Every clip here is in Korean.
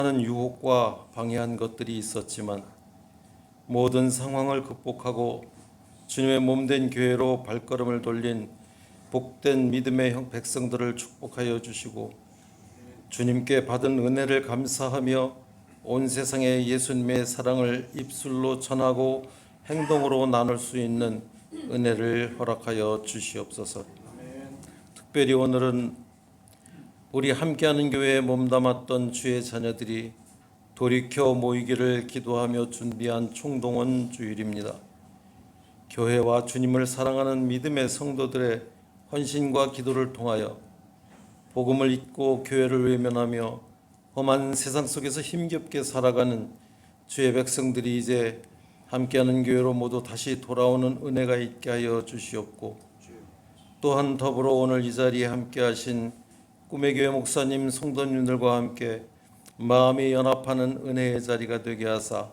많은 유혹과 방해한 것들이 있었지만 모든 상황을 극복하고 주님의 몸된 교회로 발걸음을 돌린 복된 믿음의 백성들을 축복하여 주시고 주님께 받은 은혜를 감사하며 온 세상에 예수님의 사랑을 입술로 전하고 행동으로 나눌 수 있는 은혜를 허락하여 주시옵소서. 특별히 오늘은 우리 함께하는 교회에 몸담았던 주의 자녀들이 돌이켜 모이기를 기도하며 준비한 총동원 주일입니다. 교회와 주님을 사랑하는 믿음의 성도들의 헌신과 기도를 통하여 복음을 잊고 교회를 외면하며 험한 세상 속에서 힘겹게 살아가는 주의 백성들이 이제 함께하는 교회로 모두 다시 돌아오는 은혜가 있게 하여 주시옵고, 또한 더불어 오늘 이 자리에 함께하신 꿈의 교회 목사님, 성도님들과 함께 마음이 연합하는 은혜의 자리가 되게 하사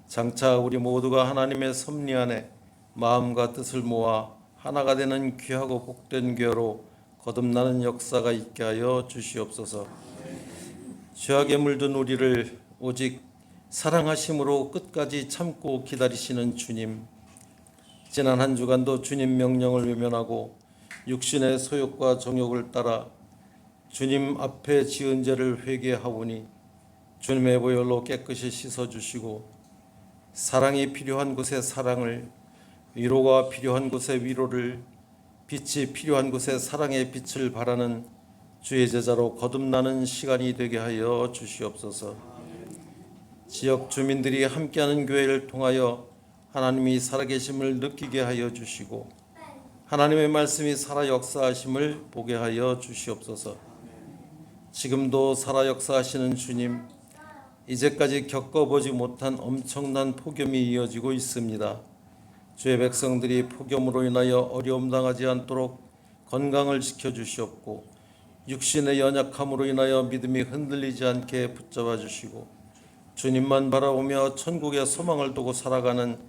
장차 우리 모두가 하나님의 섭리 안에 마음과 뜻을 모아 하나가 되는 귀하고 복된 교회로 거듭나는 역사가 있게 하여 주시옵소서. 죄악에 물든 우리를 오직 사랑하심으로 끝까지 참고 기다리시는 주님, 지난 한 주간도 주님 명령을 외면하고 육신의 소욕과 정욕을 따라 주님 앞에 지은 죄를 회개하오니 주님의 보혈로 깨끗이 씻어주시고 사랑이 필요한 곳에 사랑을, 위로가 필요한 곳에 위로를, 빛이 필요한 곳에 사랑의 빛을 발하는 주의 제자로 거듭나는 시간이 되게 하여 주시옵소서. 지역 주민들이 함께하는 교회를 통하여 하나님이 살아계심을 느끼게 하여 주시고 하나님의 말씀이 살아 역사하심을 보게 하여 주시옵소서. 지금도 살아 역사하시는 주님, 이제까지 겪어보지 못한 엄청난 폭염이 이어지고 있습니다. 주의 백성들이 폭염으로 인하여 어려움 당하지 않도록 건강을 지켜주시옵고 육신의 연약함으로 인하여 믿음이 흔들리지 않게 붙잡아 주시고 주님만 바라보며 천국의 소망을 두고 살아가는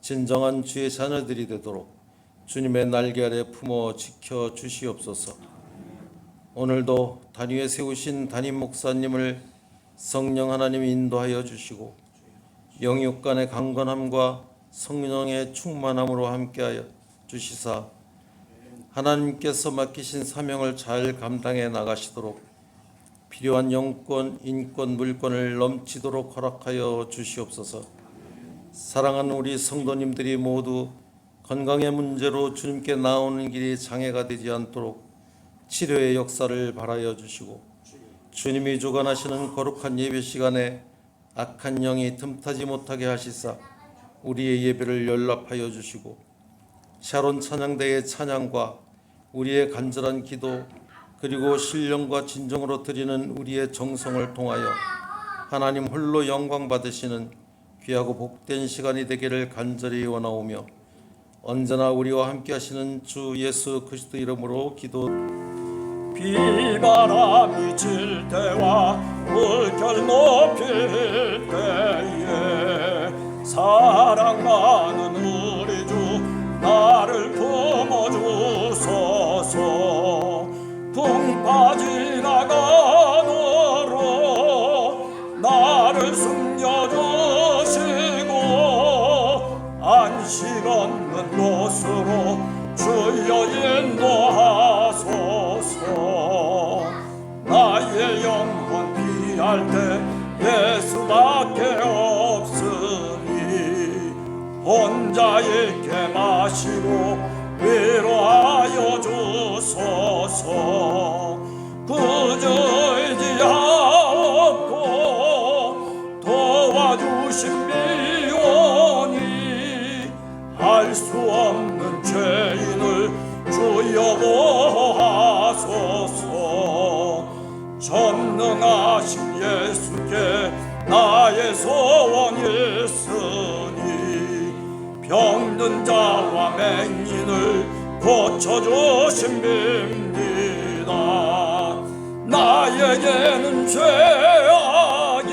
진정한 주의 자녀들이 되도록 주님의 날개 아래 품어 지켜 주시옵소서. 오늘도 단위에 세우신 담임 목사님을 성령 하나님이 인도하여 주시고 영육 간의 강건함과 성령의 충만함으로 함께하여 주시사 하나님께서 맡기신 사명을 잘 감당해 나가시도록 필요한 영권, 인권, 물권을 넘치도록 허락하여 주시옵소서. 사랑하는 우리 성도님들이 모두 건강의 문제로 주님께 나오는 길이 장애가 되지 않도록 치료의 역사를 바라여 주시고 주님이 주관하시는 거룩한 예배 시간에 악한 영이 틈타지 못하게 하시사 우리의 예배를 연락하여 주시고 샤론 찬양대의 찬양과 우리의 간절한 기도 그리고 신령과 진정으로 드리는 우리의 정성을 통하여 하나님 홀로 영광 받으시는 귀하고 복된 시간이 되기를 간절히 원하오며 언제나 우리와 함께 하시는 주 예수 그리스도 이름으로 기도. 비바람이 칠 때와 물결 높일 때에 사랑 많은 우리 주 나를 품어주소서. 풍파 지나가도록 나를 숨겨주시고 안식 없는 곳으로 주여 인도하소서. 나의 영혼 피할 때 예수밖에 없으니 혼자 있게 마시고 위로하여 주소서. 그저 의지하고 도와주신 미원이 할 수 없는 죄인을 주여 보하소서. 전능하신 예수께 나의 소원이 있으니 병든 자와 맹인을 고쳐주십니다. 나에게는 죄악이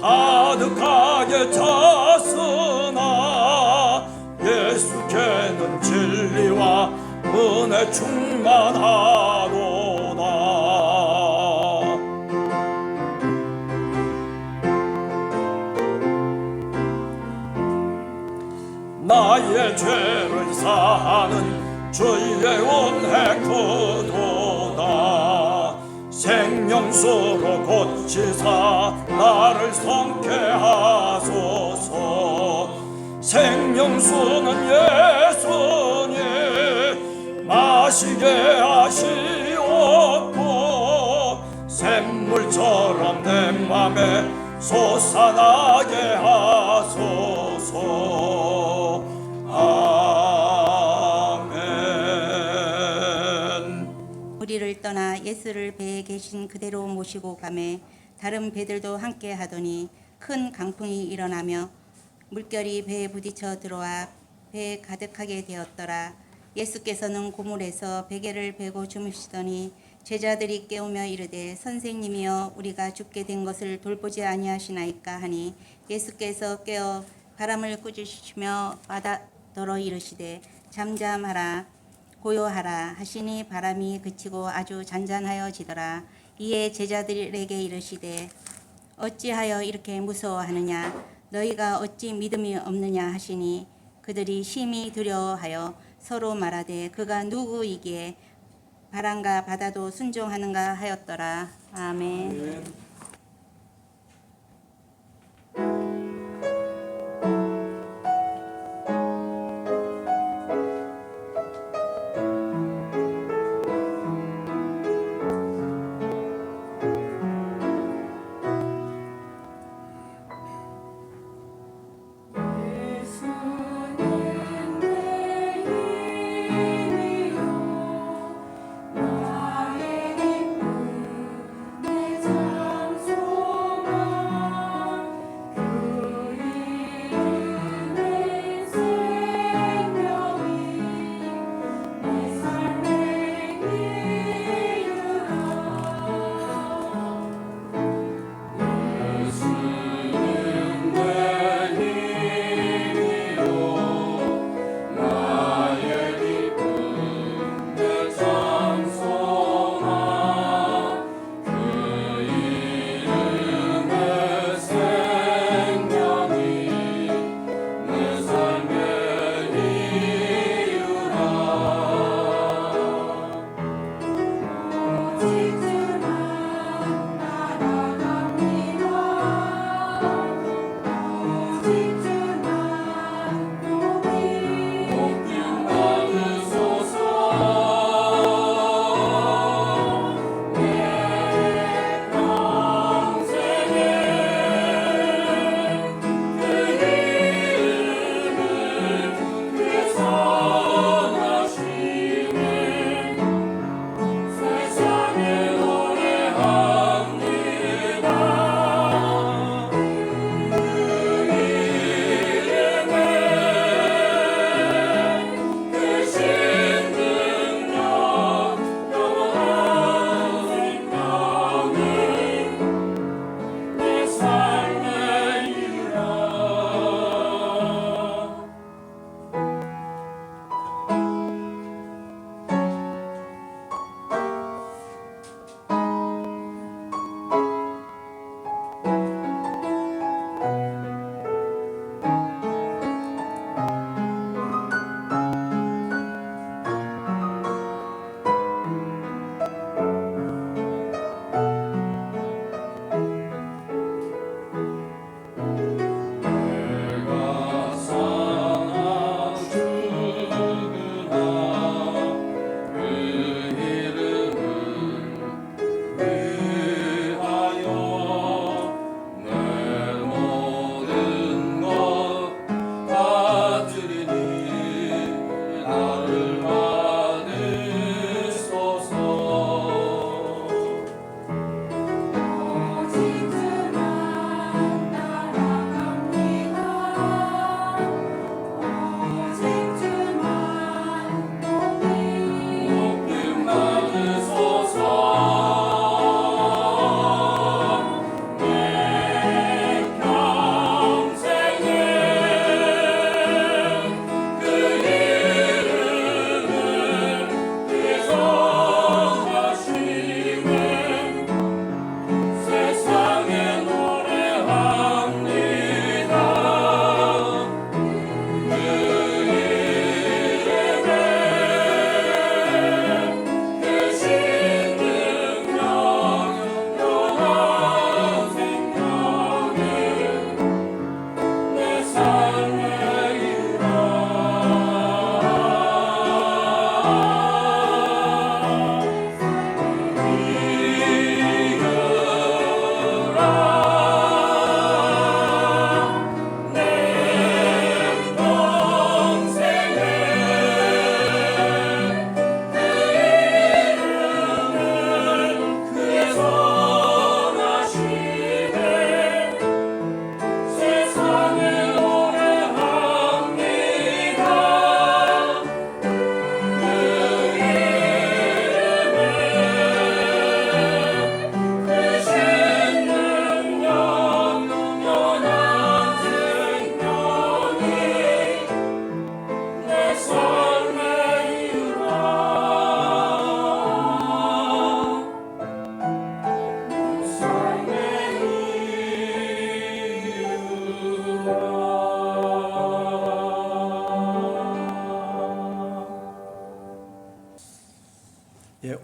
가득하게 찼으나 예수께는 진리와 은혜 충만하도다. 나의 죄를 사하는 주의 은혜 크도다. 생명수로 고치사 나를 성케 하소서. 생명수는 예수님 마시게 하시옵고 샘물처럼 내 맘에 솟아나게 하소서. 아멘. 우리를 떠나 예수를 배에 계신 그대로 모시고 가매 다른 배들도 함께 하더니 큰 강풍이 일어나며 물결이 배에 부딪혀 들어와 배에 가득하게 되었더라. 예수께서는 고물에서 베개를 베고 주무시더니 제자들이 깨우며 이르되 선생님이여 우리가 죽게 된 것을 돌보지 아니하시나이까 하니 예수께서 깨어 바람을 꾸짖으시며 바다더러 이르시되 잠잠하라 고요하라 하시니 바람이 그치고 아주 잔잔하여지더라. 이에 제자들에게 이르시되 어찌하여 이렇게 무서워하느냐 너희가 어찌 믿음이 없느냐 하시니 그들이 심히 두려워하여 서로 말하되 그가 누구이기에 바람과 바다도 순종하는가 하였더라. 아멘. 나의 기쁨 내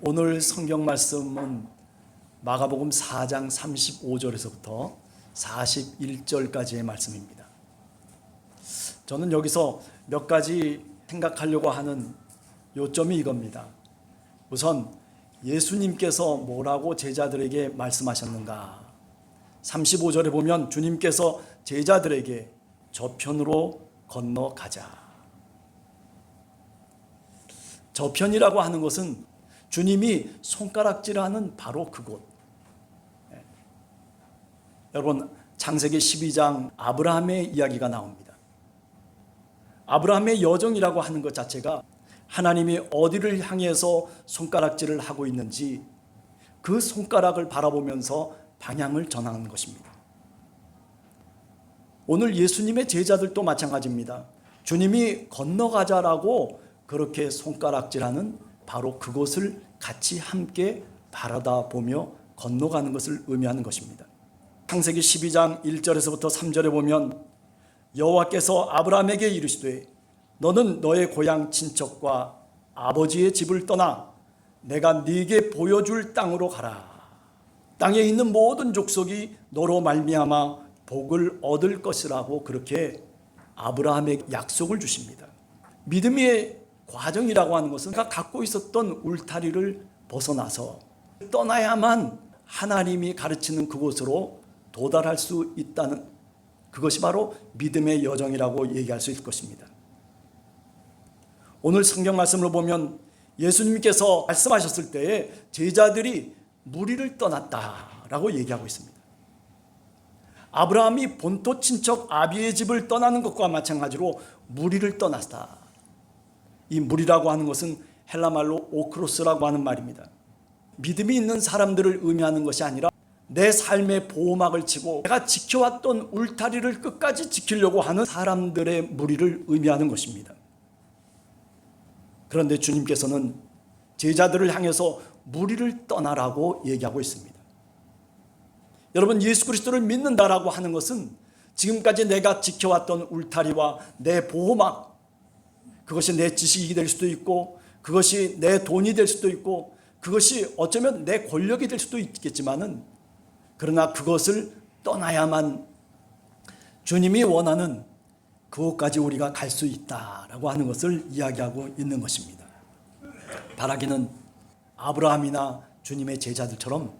오늘 성경 말씀은 마가복음 4장 35절에서부터 41절까지의 말씀입니다. 저는 여기서 몇 가지 생각하려고 하는 요점이 이겁니다. 우선 예수님께서 뭐라고 제자들에게 말씀하셨는가? 35절에 보면 주님께서 제자들에게 저편으로 건너가자. 저편이라고 하는 것은 주님이 손가락질하는 바로 그곳. 여러분, 창세기 12장 아브라함의 이야기가 나옵니다. 아브라함의 여정이라고 하는 것 자체가 하나님이 어디를 향해서 손가락질을 하고 있는지 그 손가락을 바라보면서 방향을 전하는 것입니다. 오늘 예수님의 제자들도 마찬가지입니다. 주님이 건너가자라고 그렇게 손가락질하는 바로 그곳을 같이 함께 바라다 보며 건너가는 것을 의미하는 것입니다. 창세기 12장 1절에서부터 3절에 보면 여호와께서 아브라함에게 이르시되 너는 너의 고향 친척과 아버지의 집을 떠나 내가 네게 보여줄 땅으로 가라. 땅에 있는 모든 족속이 너로 말미암아 복을 얻을 것이라고 그렇게 아브라함에게 약속을 주십니다. 믿음의 과정이라고 하는 것은 그가 갖고 있었던 울타리를 벗어나서 떠나야만 하나님이 가르치는 그곳으로 도달할 수 있다는 그것이 바로 믿음의 여정이라고 얘기할 수 있을 것입니다. 오늘 성경 말씀을 보면 예수님께서 말씀하셨을 때에 제자들이 무리를 떠났다라고 얘기하고 있습니다. 아브라함이 본토 친척 아비의 집을 떠나는 것과 마찬가지로 무리를 떠났다. 이 무리라고 하는 것은 헬라 말로 오크로스라고 하는 말입니다. 믿음이 있는 사람들을 의미하는 것이 아니라 내 삶의 보호막을 치고 내가 지켜왔던 울타리를 끝까지 지키려고 하는 사람들의 무리를 의미하는 것입니다. 그런데 주님께서는 제자들을 향해서 무리를 떠나라고 얘기하고 있습니다. 여러분, 예수 그리스도를 믿는다라고 하는 것은 지금까지 내가 지켜왔던 울타리와 내 보호막, 그것이 내 지식이 될 수도 있고 그것이 내 돈이 될 수도 있고 그것이 어쩌면 내 권력이 될 수도 있겠지만은 그러나 그것을 떠나야만 주님이 원하는 그곳까지 우리가 갈 수 있다라고 하는 것을 이야기하고 있는 것입니다. 바라기는 아브라함이나 주님의 제자들처럼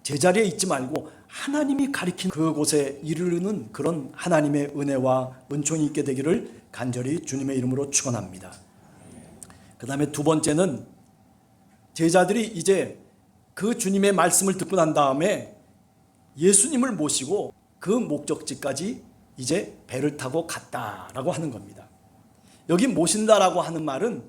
제자리에 있지 말고 하나님이 가리킨 그곳에 이르는 그런 하나님의 은혜와 은총이 있게 되기를 간절히 주님의 이름으로 축원합니다. 그 다음에 두 번째는 제자들이 이제 그 주님의 말씀을 듣고 난 다음에 예수님을 모시고 그 목적지까지 이제 배를 타고 갔다라고 하는 겁니다. 여기 모신다라고 하는 말은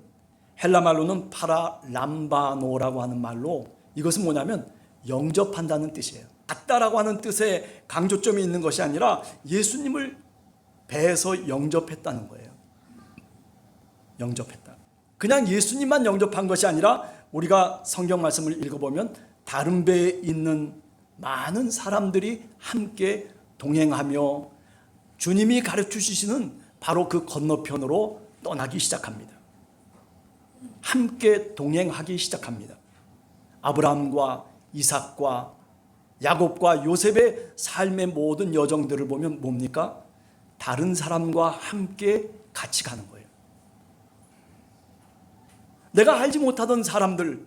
헬라 말로는 파라람바노라고 하는 말로 이것은 뭐냐면 영접한다는 뜻이에요. 갔다라고 하는 뜻에 강조점이 있는 것이 아니라 예수님을 배에서 영접했다는 거예요. 영접했다. 그냥 예수님만 영접한 것이 아니라 우리가 성경 말씀을 읽어보면 다른 배에 있는 많은 사람들이 함께 동행하며 주님이 가르쳐 주시는 바로 그 건너편으로 떠나기 시작합니다. 함께 동행하기 시작합니다. 아브라함과 이삭과 야곱과 요셉의 삶의 모든 여정들을 보면 뭡니까? 다른 사람과 함께 같이 가는 거예요. 내가 알지 못하던 사람들,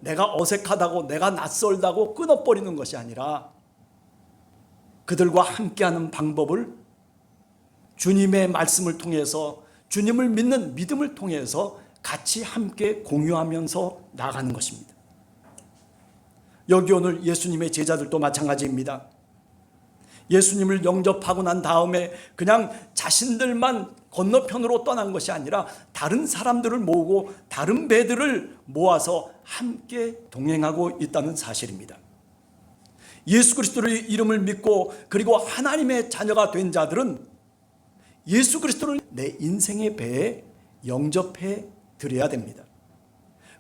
내가 어색하다고 내가 낯설다고 끊어버리는 것이 아니라 그들과 함께하는 방법을 주님의 말씀을 통해서 주님을 믿는 믿음을 통해서 같이 함께 공유하면서 나가는 것입니다. 여기 오늘 예수님의 제자들도 마찬가지입니다. 예수님을 영접하고 난 다음에 그냥 자신들만 건너편으로 떠난 것이 아니라 다른 사람들을 모으고 다른 배들을 모아서 함께 동행하고 있다는 사실입니다. 예수 그리스도의 이름을 믿고 그리고 하나님의 자녀가 된 자들은 예수 그리스도를 내 인생의 배에 영접해 드려야 됩니다.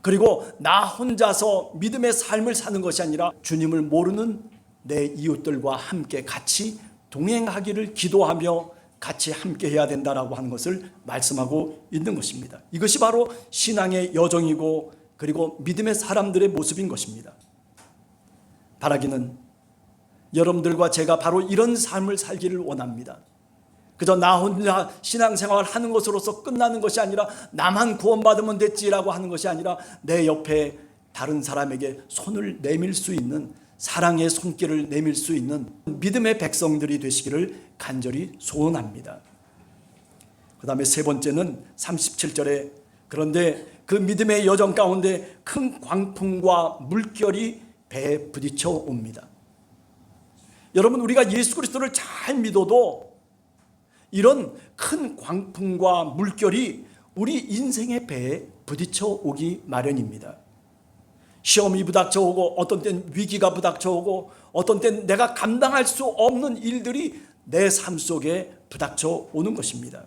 그리고 나 혼자서 믿음의 삶을 사는 것이 아니라 주님을 모르는 내 이웃들과 함께 같이 동행하기를 기도하며 같이 함께 해야 된다라고 하는 것을 말씀하고 있는 것입니다. 이것이 바로 신앙의 여정이고 그리고 믿음의 사람들의 모습인 것입니다. 바라기는 여러분들과 제가 바로 이런 삶을 살기를 원합니다. 그저 나 혼자 신앙생활 하는 것으로서 끝나는 것이 아니라 나만 구원받으면 됐지라고 하는 것이 아니라 내 옆에 다른 사람에게 손을 내밀 수 있는, 사랑의 손길을 내밀 수 있는 믿음의 백성들이 되시기를 간절히 소원합니다. 그 다음에 세 번째는 37절에 그런데 그 믿음의 여정 가운데 큰 광풍과 물결이 배에 부딪혀 옵니다. 여러분, 우리가 예수 그리스도를 잘 믿어도 이런 큰 광풍과 물결이 우리 인생의 배에 부딪혀 오기 마련입니다. 시험이 부닥쳐 오고, 어떤 땐 위기가 부닥쳐 오고, 어떤 땐 내가 감당할 수 없는 일들이 내 삶 속에 부닥쳐 오는 것입니다.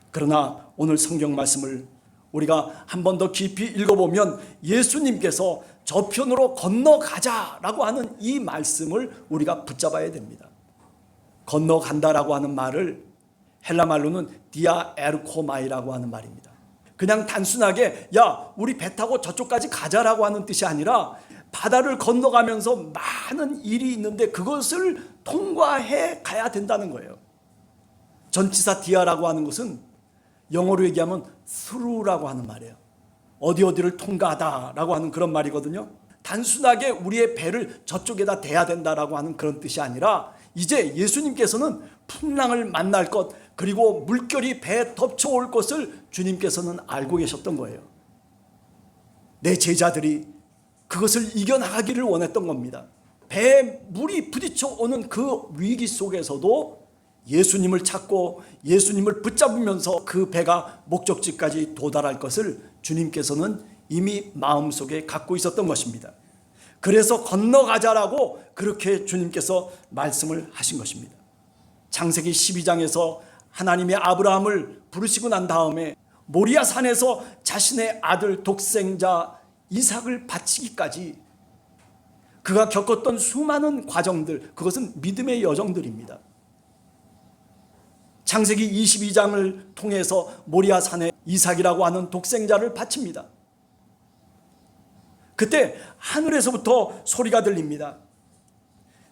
그러나 오늘 성경 말씀을 우리가 한 번 더 깊이 읽어보면 예수님께서 저편으로 건너가자라고 하는 이 말씀을 우리가 붙잡아야 됩니다. 건너간다라고 하는 말을 헬라 말로는 디아 에르코마이라고 하는 말입니다. 그냥 단순하게 야 우리 배 타고 저쪽까지 가자라고 하는 뜻이 아니라 바다를 건너가면서 많은 일이 있는데 그것을 통과해 가야 된다는 거예요. 전치사 디아라고 하는 것은 영어로 얘기하면 through라고 하는 말이에요. 어디를 통과하다라고 하는 그런 말이거든요. 단순하게 우리의 배를 저쪽에다 대야 된다라고 하는 그런 뜻이 아니라 이제 예수님께서는 풍랑을 만날 것, 그리고 물결이 배에 덮쳐올 것을 주님께서는 알고 계셨던 거예요. 내 제자들이 그것을 이겨나가기를 원했던 겁니다. 배에 물이 부딪혀 오는 그 위기 속에서도 예수님을 찾고 예수님을 붙잡으면서 그 배가 목적지까지 도달할 것을 주님께서는 이미 마음속에 갖고 있었던 것입니다. 그래서 건너가자라고 그렇게 주님께서 말씀을 하신 것입니다. 창세기 12장에서 하나님이 아브라함을 부르시고 난 다음에 모리아 산에서 자신의 아들 독생자 이삭을 바치기까지 그가 겪었던 수많은 과정들, 그것은 믿음의 여정들입니다. 창세기 22장을 통해서 모리아 산에 이삭이라고 하는 독생자를 바칩니다. 그때 하늘에서부터 소리가 들립니다.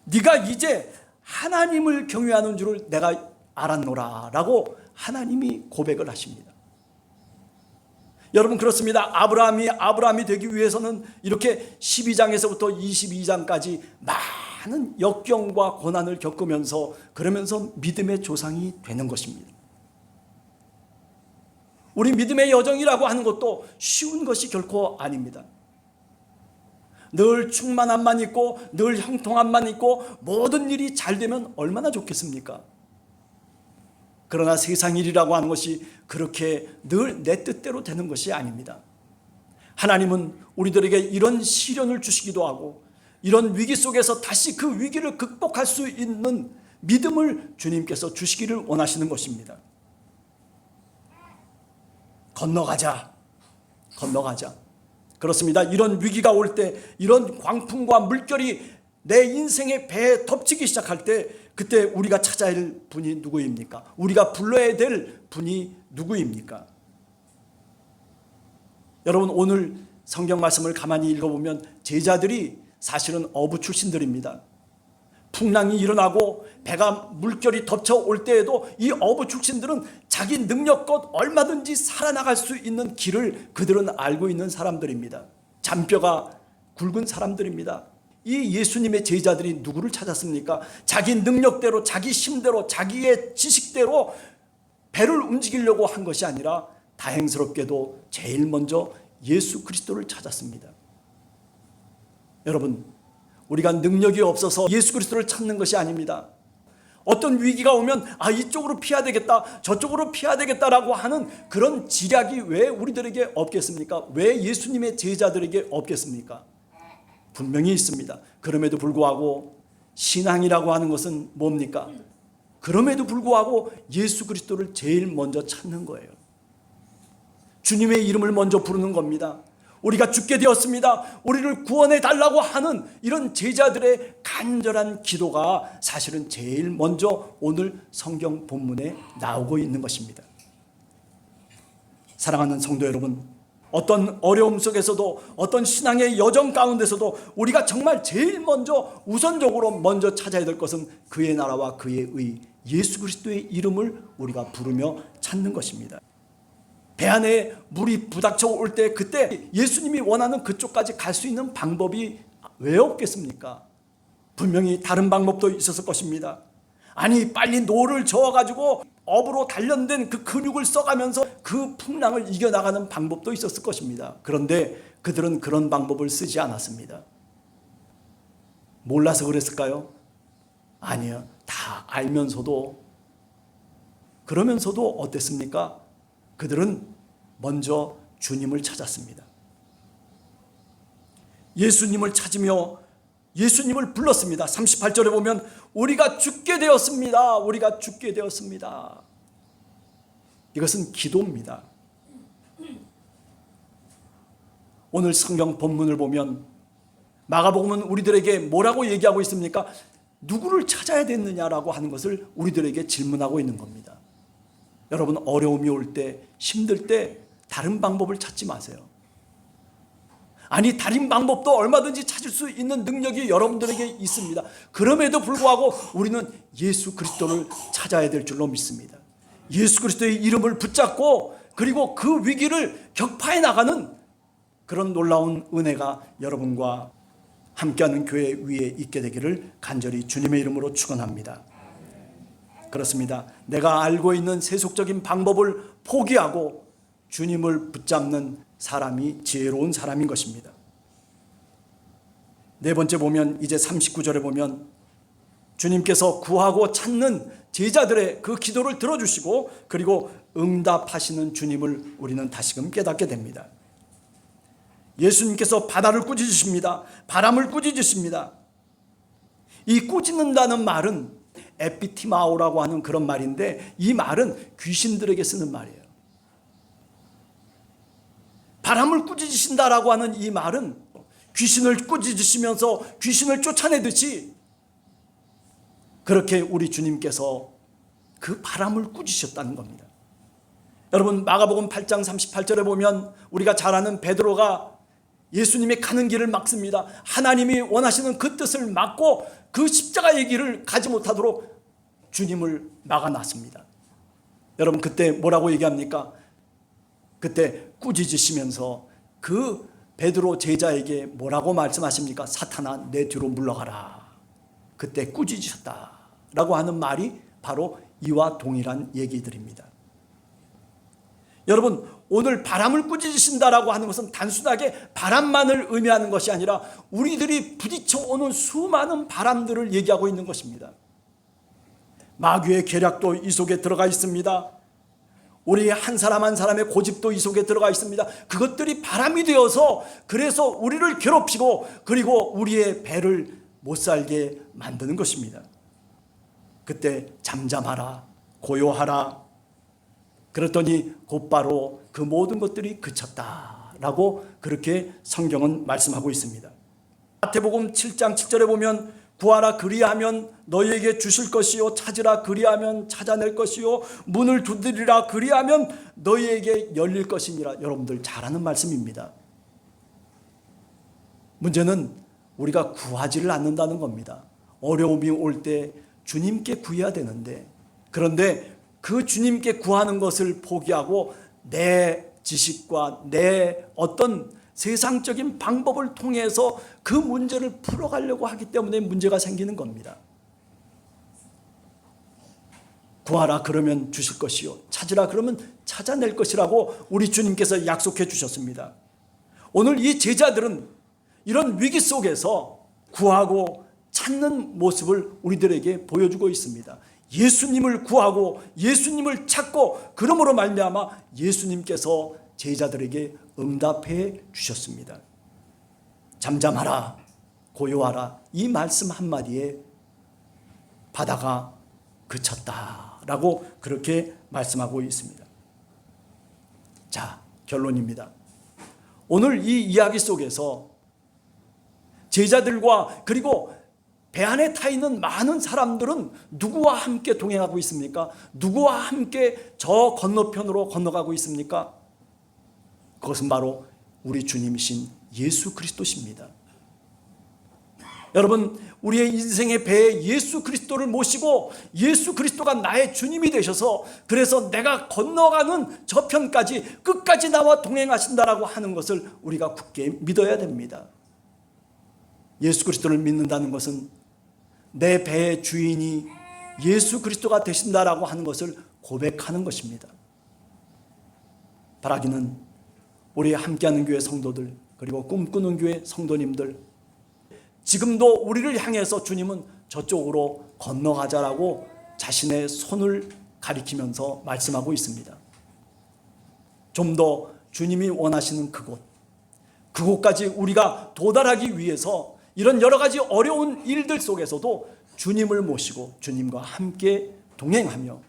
네가 이제 하나님을 경외하는 줄을 내가 알았노라 라고 하나님이 고백을 하십니다. 여러분, 그렇습니다. 아브라함이 되기 위해서는 이렇게 12장에서부터 22장까지 많은 역경과 고난을 겪으면서 그러면서 믿음의 조상이 되는 것입니다. 우리 믿음의 여정이라고 하는 것도 쉬운 것이 결코 아닙니다. 늘 충만함만 있고 늘 형통함만 있고 모든 일이 잘 되면 얼마나 좋겠습니까? 그러나 세상 일이라고 하는 것이 그렇게 늘 내 뜻대로 되는 것이 아닙니다. 하나님은 우리들에게 이런 시련을 주시기도 하고 이런 위기 속에서 다시 그 위기를 극복할 수 있는 믿음을 주님께서 주시기를 원하시는 것입니다. 건너가자. 그렇습니다. 이런 위기가 올 때, 이런 광풍과 물결이 내 인생의 배에 덮치기 시작할 때 그때 우리가 찾아야 할 분이 누구입니까? 우리가 불러야 될 분이 누구입니까? 여러분, 오늘 성경 말씀을 가만히 읽어보면 제자들이 사실은 어부 출신들입니다. 풍랑이 일어나고 배가 물결이 덮쳐올 때에도 이 어부 출신들은 자기 능력껏 얼마든지 살아나갈 수 있는 길을 그들은 알고 있는 사람들입니다. 잔뼈가 굵은 사람들입니다. 이 예수님의 제자들이 누구를 찾았습니까? 자기 능력대로, 자기 힘대로, 자기의 지식대로 배를 움직이려고 한 것이 아니라 다행스럽게도 제일 먼저 예수 그리스도를 찾았습니다. 여러분, 우리가 능력이 없어서 예수 그리스도를 찾는 것이 아닙니다. 어떤 위기가 오면 이쪽으로 피해야 되겠다, 저쪽으로 피해야 되겠다라고 하는 그런 지략이 왜 우리들에게 없겠습니까? 왜 예수님의 제자들에게 없겠습니까? 분명히 있습니다. 그럼에도 불구하고 신앙이라고 하는 것은 뭡니까? 그럼에도 불구하고 예수 그리스도를 제일 먼저 찾는 거예요. 주님의 이름을 먼저 부르는 겁니다. 우리가 죽게 되었습니다. 우리를 구원해 달라고 하는 이런 제자들의 간절한 기도가 사실은 제일 먼저 오늘 성경 본문에 나오고 있는 것입니다. 사랑하는 성도 여러분, 어떤 어려움 속에서도 어떤 신앙의 여정 가운데서도 우리가 정말 제일 먼저 우선적으로 먼저 찾아야 될 것은 그의 나라와 그의 의, 예수 그리스도의 이름을 우리가 부르며 찾는 것입니다. 배 안에 물이 부닥쳐 올 때 그때 예수님이 원하는 그쪽까지 갈 수 있는 방법이 왜 없겠습니까? 분명히 다른 방법도 있었을 것입니다. 아니 빨리 노를 저어가지고 업으로 단련된 그 근육을 써가면서 그 풍랑을 이겨나가는 방법도 있었을 것입니다. 그런데 그들은 그런 방법을 쓰지 않았습니다. 몰라서 그랬을까요? 아니요. 다 알면서도 그러면서도 어땠습니까? 그들은 먼저 주님을 찾았습니다. 예수님을 찾으며 예수님을 불렀습니다. 38절에 보면 우리가 죽게 되었습니다. 우리가 죽게 되었습니다. 이것은 기도입니다. 오늘 성경 본문을 보면 마가복음은 우리들에게 뭐라고 얘기하고 있습니까? 누구를 찾아야 되느냐라고 하는 것을 우리들에게 질문하고 있는 겁니다. 여러분 어려움이 올 때, 힘들 때 다른 방법을 찾지 마세요. 아니 다른 방법도 얼마든지 찾을 수 있는 능력이 여러분들에게 있습니다. 그럼에도 불구하고 우리는 예수 그리스도를 찾아야 될 줄로 믿습니다. 예수 그리스도의 이름을 붙잡고 그리고 그 위기를 격파해 나가는 그런 놀라운 은혜가 여러분과 함께하는 교회 위에 있게 되기를 간절히 주님의 이름으로 축원합니다. 그렇습니다. 내가 알고 있는 세속적인 방법을 포기하고 주님을 붙잡는 사람이 지혜로운 사람인 것입니다. 네 번째 보면 이제 39절에 보면 주님께서 구하고 찾는 제자들의 그 기도를 들어주시고 그리고 응답하시는 주님을 우리는 다시금 깨닫게 됩니다. 예수님께서 바다를 꾸짖으십니다. 바람을 꾸짖으십니다. 이 꾸짖는다는 말은 에피티마오라고 하는 그런 말인데 이 말은 귀신들에게 쓰는 말이에요. 바람을 꾸짖으신다라고 하는 이 말은 귀신을 꾸짖으시면서 귀신을 쫓아내듯이 그렇게 우리 주님께서 그 바람을 꾸짖으셨다는 겁니다. 여러분 마가복음 8장 38절에 보면 우리가 잘 아는 베드로가 예수님이 가는 길을 막습니다. 하나님이 원하시는 그 뜻을 막고 그 십자가의 길을 가지 못하도록 주님을 막아놨습니다. 여러분 그때 뭐라고 얘기합니까? 그때 꾸짖으시면서 그 베드로 제자에게 뭐라고 말씀하십니까? 사탄아 내 뒤로 물러가라. 그때 꾸짖으셨다라고 하는 말이 바로 이와 동일한 얘기들입니다. 여러분 오늘 바람을 꾸짖으신다라고 하는 것은 단순하게 바람만을 의미하는 것이 아니라 우리들이 부딪혀오는 수많은 바람들을 얘기하고 있는 것입니다. 마귀의 계략도 이 속에 들어가 있습니다. 우리 한 사람 한 사람의 고집도 이 속에 들어가 있습니다. 그것들이 바람이 되어서 그래서 우리를 괴롭히고 그리고 우리의 배를 못 살게 만드는 것입니다. 그때 잠잠하라, 고요하라. 그랬더니 곧바로 그 모든 것들이 그쳤다라고 그렇게 성경은 말씀하고 있습니다. 마태복음 7장 7절에 보면 구하라 그리하면 너희에게 주실 것이요 찾으라 그리하면 찾아낼 것이요 문을 두드리라 그리하면 너희에게 열릴 것이니라. 여러분들 잘 아는 말씀입니다. 문제는 우리가 구하지를 않는다는 겁니다. 어려움이 올 때 주님께 구해야 되는데 그런데 그 주님께 구하는 것을 포기하고 내 지식과 내 어떤 세상적인 방법을 통해서 그 문제를 풀어가려고 하기 때문에 문제가 생기는 겁니다. 구하라 그러면 주실 것이요 찾으라 그러면 찾아낼 것이라고 우리 주님께서 약속해 주셨습니다. 오늘 이 제자들은 이런 위기 속에서 구하고 찾는 모습을 우리들에게 보여주고 있습니다. 예수님을 구하고 예수님을 찾고 그러므로 말미암아 예수님께서 제자들에게 응답해 주셨습니다. 잠잠하라, 고요하라 이 말씀 한마디에 바다가 그쳤다라고 그렇게 말씀하고 있습니다. 자, 결론입니다. 오늘 이 이야기 속에서 제자들과 그리고 배 안에 타 있는 많은 사람들은 누구와 함께 동행하고 있습니까? 누구와 함께 저 건너편으로 건너가고 있습니까? 그것은 바로 우리 주님이신 예수 그리스도십니다. 여러분, 우리의 인생의 배에 예수 그리스도를 모시고 예수 그리스도가 나의 주님이 되셔서 그래서 내가 건너가는 저편까지 끝까지 나와 동행하신다라고 하는 것을 우리가 굳게 믿어야 됩니다. 예수 그리스도를 믿는다는 것은 내 배의 주인이 예수 그리스도가 되신다라고 하는 것을 고백하는 것입니다. 바라기는 우리 함께하는 교회 성도들, 그리고 꿈꾸는 교회 성도님들, 지금도 우리를 향해서 주님은 저쪽으로 건너가자라고 자신의 손을 가리키면서 말씀하고 있습니다. 좀 더 주님이 원하시는 그곳까지 우리가 도달하기 위해서 이런 여러 가지 어려운 일들 속에서도 주님을 모시고 주님과 함께 동행하며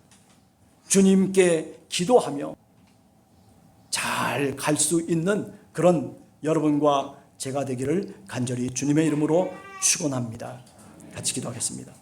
주님께 기도하며 잘 갈 수 있는 그런 여러분과 제가 되기를 간절히 주님의 이름으로 축원합니다. 같이 기도하겠습니다.